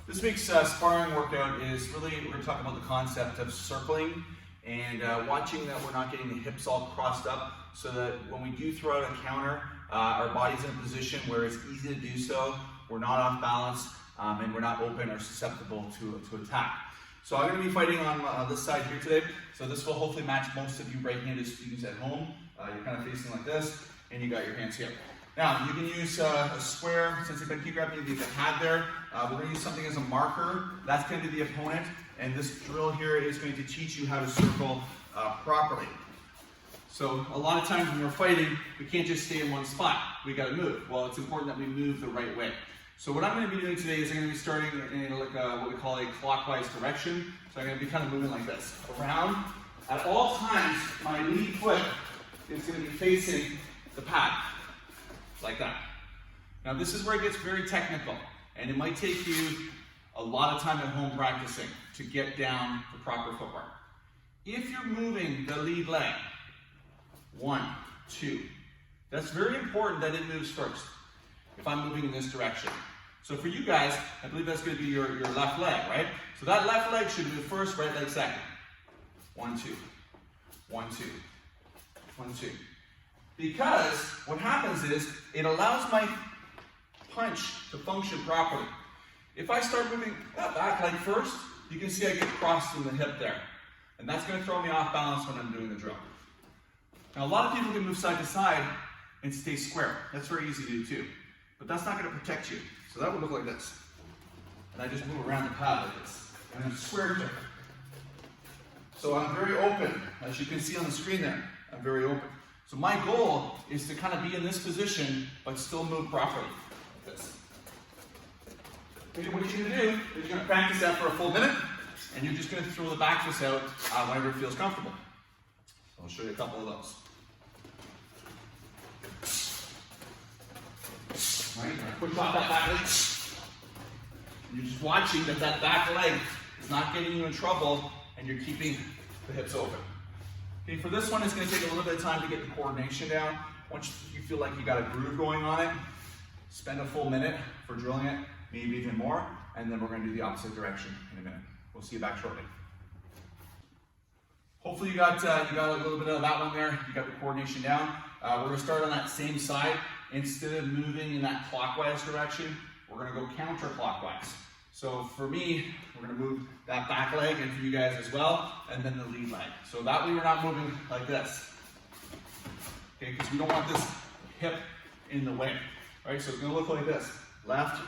This week's sparring workout is really, we're going to talk about the concept of circling and watching that we're not getting the hips all crossed up, so that when we do throw out a counter, our body's in a position where it's easy to do so, we're not off balance, and we're not open or susceptible to attack. So I'm going to be fighting on this side here today, so this will hopefully match most of you right-handed students at home. You're kind of facing like this, and you got your hands here. Now, you can use a square, since you've been keep grabbing the pad there. We're going to use something as a marker. That's going to be the opponent, and this drill here is going to teach you how to circle properly. So a lot of times when we're fighting, we can't just stay in one spot. We got to move. Well, it's important that we move the right way. So what I'm going to be doing today is I'm going to be starting in like what we call a clockwise direction. So I'm going to be kind of moving like this, around. At all times, my lead foot is going to be facing the pad, like that. Now this is where it gets very technical, and it might take you a lot of time at home practicing to get down the proper footwork. If you're moving the lead leg, 1, 2, that's very important that it moves first. If I'm moving in this direction. So for you guys, I believe that's going to be your left leg, right? So that left leg should move first, right leg second. 1, 2, 1, 2, 1, 2. Because what happens is, it allows my punch to function properly. If I start moving that back leg first, you can see I get crossed in the hip there. And that's going to throw me off balance when I'm doing the drill. Now a lot of people can move side to side and stay square. That's very easy to do too. But that's not going to protect you. So that would look like this. And I just move around the pad like this. And I'm square there. So I'm very open. As you can see on the screen there, I'm very open. So my goal is to kind of be in this position, but still move properly, like this. Okay, what you're going to do is you're going to practice that for a full minute, and you're just going to throw the back fist out whenever it feels comfortable. So I'll show you a couple of those. All right, you're going to push off that back leg. And you're just watching that back leg is not getting you in trouble, and you're keeping the hips open. Okay, for this one, it's going to take a little bit of time to get the coordination down. Once you feel like you got a groove going on it, spend a full minute for drilling it, maybe even more, and then we're going to do the opposite direction in a minute. We'll see you back shortly. Hopefully you got a little bit of that one there. You got the coordination down. We're going to start on that same side. Instead of moving in that clockwise direction, we're going to go counterclockwise. So for me, we're going to move that back leg, and for you guys as well, and then the lead leg. So that way we're not moving like this. Okay, because we don't want this hip in the way. All right, so it's going to look like this. Left,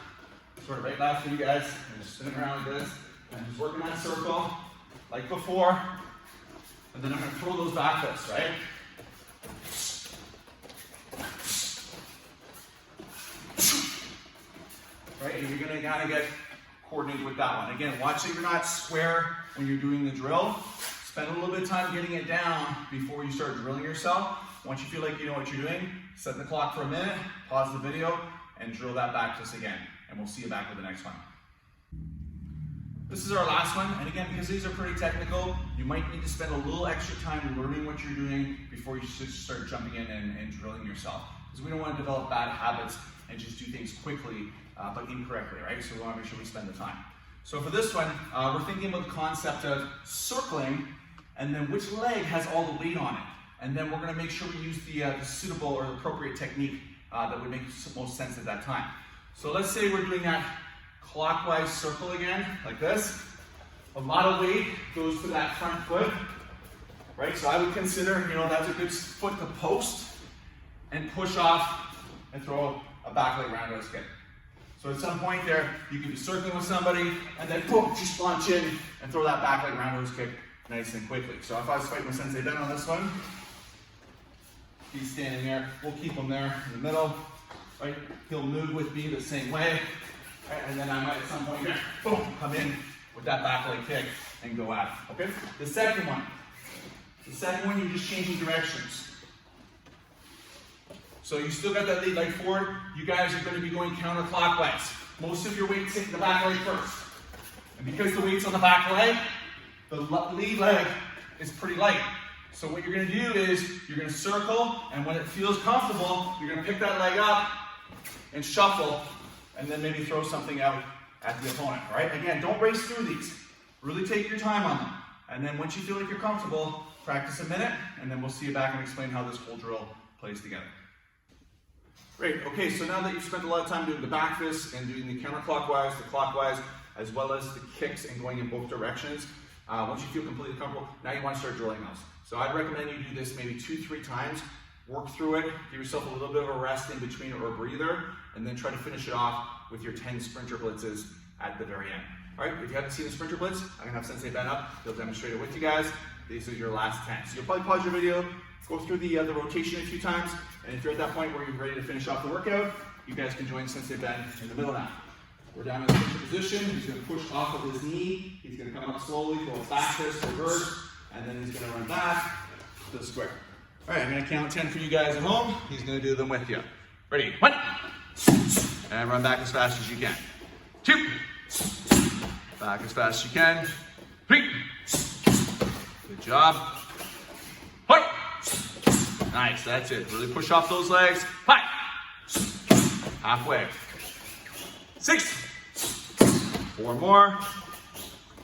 sort of right left for you guys, and just spinning around like this. And just working that circle like before. And then I'm going to throw those back fists, right? Right, and you're going to kind of get coordinated with that one. Again, watch that you're not square when you're doing the drill. Spend a little bit of time getting it down before you start drilling yourself. Once you feel like you know what you're doing, set the clock for a minute, pause the video, and drill that back to us again. And we'll see you back with the next one. This is our last one, and again, because these are pretty technical, you might need to spend a little extra time learning what you're doing before you start jumping in and drilling yourself. Because we don't want to develop bad habits and just do things quickly, but incorrectly, right? So we want to make sure we spend the time. So for this one, we're thinking about the concept of circling, and then which leg has all the weight on it. And then we're going to make sure we use the suitable or the appropriate technique that would make most sense at that time. So let's say we're doing that clockwise circle again, like this. A lot of weight goes to that front foot, right? So I would consider, that's a good foot to post and push off and throw a back leg roundhouse kick. So at some point there, you could be circling with somebody and then boom, just launch in and throw that back leg roundhouse kick nice and quickly. So if I was fighting with Sensei Ben on this one, he's standing there, we'll keep him there in the middle, right? He'll move with me the same way, right? And then I might at some point here, boom, come in with that back leg kick and go at it, okay? The second one, you're just changing directions. So you still got that lead leg forward. You guys are going to be going counterclockwise. Most of your weight's hitting the back leg first. And because the weight's on the back leg, the lead leg is pretty light. So what you're going to do is you're going to circle, and when it feels comfortable, you're going to pick that leg up and shuffle, and then maybe throw something out at the opponent, all right? Again, don't race through these. Really take your time on them. And then once you feel like you're comfortable, practice a minute, and then we'll see you back and explain how this whole drill plays together. Great, okay, so now that you've spent a lot of time doing the back fists and doing the counterclockwise, the clockwise, as well as the kicks and going in both directions, once you feel completely comfortable, now you want to start drilling those. So I'd recommend you do this maybe 2-3 times, work through it, give yourself a little bit of a rest in between or a breather, and then try to finish it off with your 10 sprinter blitzes at the very end. All right, if you haven't seen the sprinter blitz, I'm gonna have Sensei Ben up. He'll demonstrate it with you guys. These are your last 10. So you'll probably pause your video, go through the rotation a few times, and if you're at that point where you're ready to finish off the workout, you guys can join Sensei Ben in the middle now. We're down in the sprinter position. He's gonna push off of his knee. He's gonna come up slowly, go back fist, reverse, and then he's gonna run back to the square. All right, I'm gonna count 10 for you guys at home. He's gonna do them with you. Ready, 1, and run back as fast as you can. 2, back as fast as you can. 3, good job. 4, nice, that's it. Really push off those legs. 5, halfway. 6, 4 more.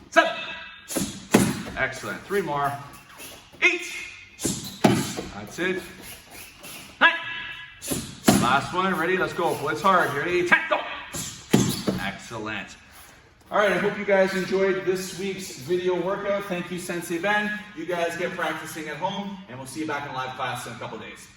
7, excellent. 3 more. 8, that's it. 9, last one. Ready? Let's go. Blitz hard. Ready? 10, go. Excellent. All right, I hope you guys enjoyed this week's video workout. Thank you, Sensei Ben. You guys get practicing at home, and we'll see you back in live class in a couple days.